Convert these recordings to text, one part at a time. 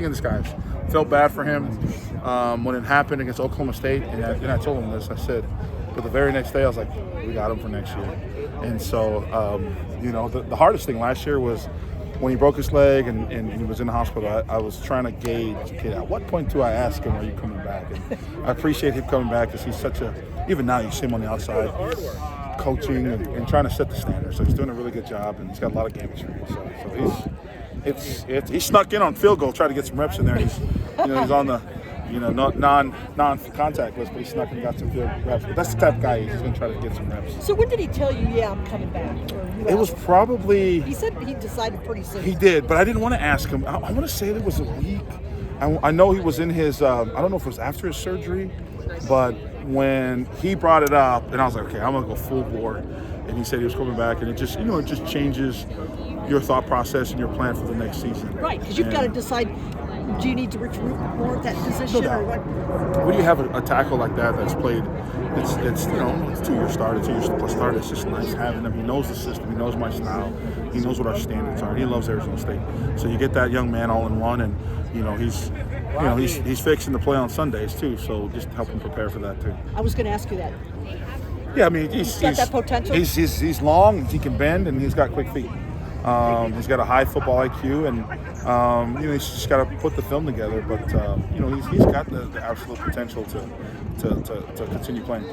in disguise. Felt bad for him when it happened against Oklahoma State, and I told him this. I said, but the very next day, I was like, we got him for next year. And so, the hardest thing last year was when he broke his leg and he was in the hospital. I was trying to gauge, okay, at what point do I ask him, are you coming back? And I appreciate him coming back because he's even now you see him on the outside coaching and trying to set the standard. So he's doing a really good job, and he's got a lot of game experience. So he snuck in on field goal, tried to get some reps in there. He's on the non-contact list, but he snuck and got some field reps. But that's the type of guy he's going to try to get some reps. So when did he tell you, yeah, I'm coming back? It was probably... He said he decided pretty soon. He did, but I didn't want to ask him. I want to say it was a week. I know he was in his, I don't know if it was after his surgery, but when he brought it up, and I was like, okay, I'm going to go full bore. And he said he was coming back, and it just changes your thought process and your plan for the next season. Right, because you've got to decide, do you need to recruit more at that position? No or what? When you have a tackle like that that's played, it's 2-year start, 2 years plus start. It's just nice having him. He knows the system. He knows my style. He knows what our standards are. He loves Arizona State. So you get that young man all in one, and he's fixing to play on Sundays too. So just help him prepare for that too. I was going to ask you that. Yeah, I mean he's got that potential. He's long. He can bend, and he's got quick feet. He's got a high football IQ, and he's just got to put the film together. But he's got the absolute potential to continue playing.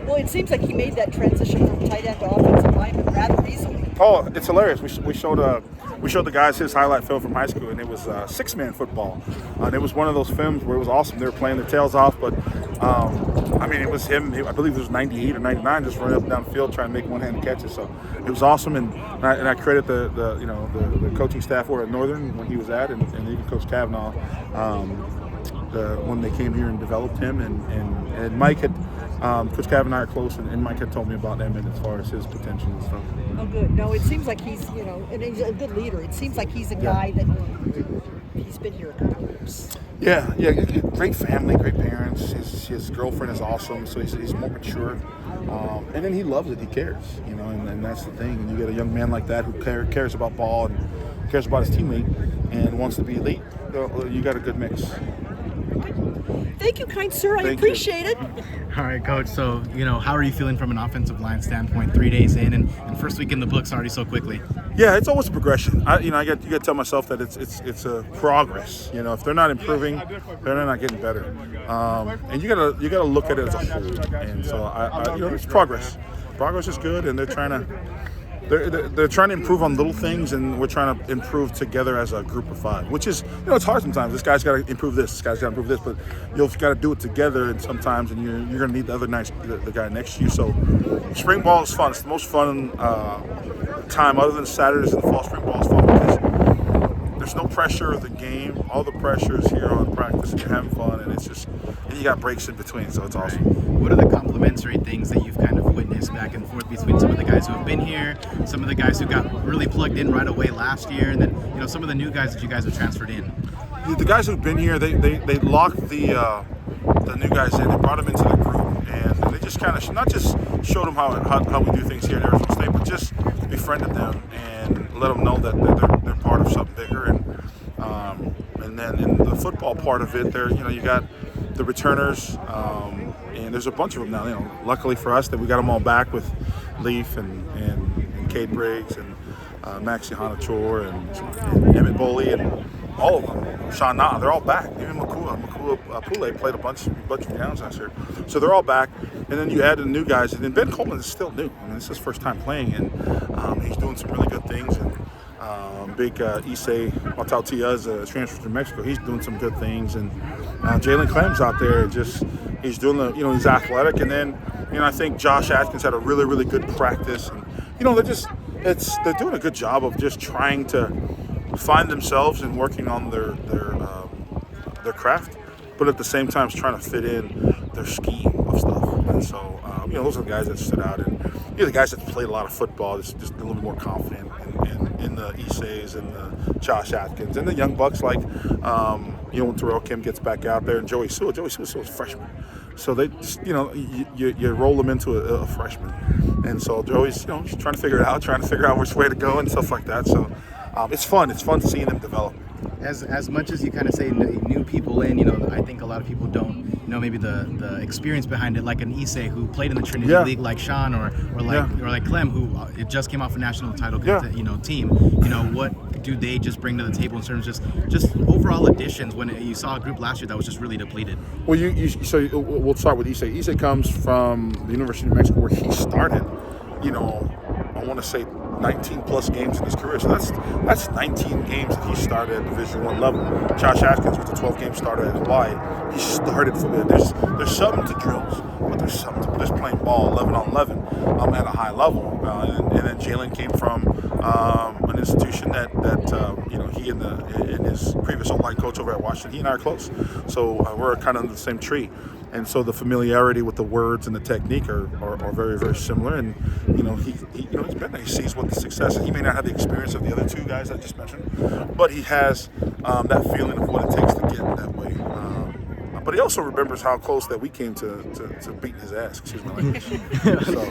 Well, it seems like he made that transition from tight end to offensive lineman rather easily. Oh, it's hilarious. We showed the guys his highlight film from high school, and it was six-man football. And it was one of those films where it was awesome. They were playing their tails off, but it was him. I believe it was 98 or 99, just running up and down the field trying to make one-handed catches. So it was awesome, and I credit the coaching staff over at Northern when he was at, and even Coach Kavanaugh when they came here and developed him, and Mike had. Coach Kavanaugh are close, and Mike had told me about Emmett as far as his potential and stuff. Oh, good. No, it seems like he's, and he's a good leader. It seems like he's a guy that he's been here a couple years. Yeah, great family, great parents. His girlfriend is awesome, so he's more mature. And then he loves it. He cares, and that's the thing. And you get a young man like that who cares about ball and cares about his teammate and wants to be elite. You got a good mix. Thank you, kind sir. I appreciate it. All right, Coach. So, how are you feeling from an offensive line standpoint 3 days in and first week in the books already so quickly? Yeah, it's always a progression. You got to tell myself that it's a progress. If they're not improving, they're not getting better. And you gotta look at it as a whole. And so it's progress. Progress is good, and they're trying to improve on little things, and we're trying to improve together as a group of five, which is, it's hard sometimes. This guy's got to improve this guy's got to improve this, but you've got to do it together, and sometimes, and you're going to need the guy next to you. So spring ball is fun. It's the most fun time other than Saturdays, and the fall spring ball is fun because there's no pressure of the game. All the pressure is here on practice, and you're having fun, and you got breaks in between, so it's awesome. What are the complementary things that you've kind of witnessed back and forth between some of the guys who have been here, some of the guys who got really plugged in right away last year, and then some of the new guys that you guys have transferred in? The guys who've been here, they locked the new guys in. They brought them into the group, and they just kind of not just showed them how we do things here at Arizona State, but just befriended them and let them know that they're part of something bigger. And then in the football part of it, you got the returners, and there's a bunch of them now. Luckily for us, that we got them all back with Leaf and Cade Briggs and Maxi Hanachor and Emmett Boley and all of them. Sean Na, they're all back. Even Makua Pule played a bunch of downs last year, so they're all back. And then you add the new guys, and then Ben Coleman is still new. I mean, it's his first time playing, and he's doing some really good things. And big Issei Watautia is a transfer from Mexico. He's doing some good things, and Jalen Clem's out there. He's doing he's athletic, and then I think Josh Atkins had a really, really good practice, and they're doing a good job of just trying to find themselves and working on their craft, but at the same time trying to fit in their scheme of stuff. And so those are the guys that stood out, and the guys that played a lot of football, just a little bit more confident in the Isseis and the Josh Atkins and the young bucks like when Terrell Kim gets back out there, and Joey Sewell was a freshman, so they just you roll them into a freshman, and so Joey's trying to figure it out, trying to figure out which way to go and stuff like that. So it's fun seeing them develop. As much as you kind of say new people in, you know, I think a lot of people don't know maybe the experience behind it, like an Issei who played in the Trinity League, like Sean, or like Clem, who it just came off a national title, you know, team. You know, what do they just bring to the table in terms of just overall additions when you saw a group last year that was just really depleted? Well, so we'll start with Issei. Issei comes from the University of Mexico, where he started. You know, I want to say 19 plus games in his career. So that's 19 games that he started at Division I level. Josh Atkins was a 12-game starter at Hawaii. He started from there. There's something to drills, but there's playing ball 11 on 11 at a high level. And then Jalen came from an institution that you know, he and his previous O-line coach over at Washington, he and I are close. So we're kind of under the same tree. And so the familiarity with the words and the technique are very, very similar. And you know, he's been there. He sees what the success is. He may not have the experience of the other two guys I just mentioned, but he has that feeling of what it takes to get that way. But he also remembers how close that we came to beating his ass. Excuse my language. So.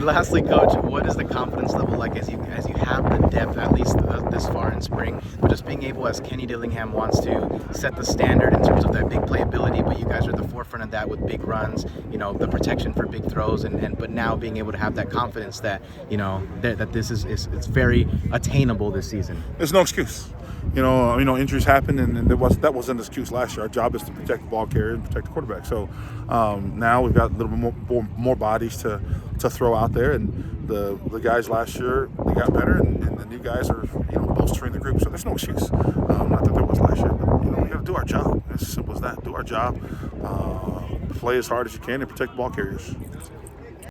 Lastly, Coach, what is the confidence level like as you have the depth, at least this far in spring, but just being able, as Kenny Dillingham wants to set the standard in terms of that big playability, but you guys are at the forefront of that with big runs, you know, the protection for big throws, but now being able to have that confidence that, you know, that this is it's very attainable this season. There's no excuse. You know, injuries happen, and that wasn't an excuse last year. Our job is to protect the ball carrier and protect the quarterback. So now we've got a little bit more bodies to throw out there, and the guys last year, they got better, and the new guys are, you know, bolstering the group. So there's no excuse. Not that there was last year, but you know, we got to do our job. It's as simple as that. Do our job. Play as hard as you can and protect the ball carriers.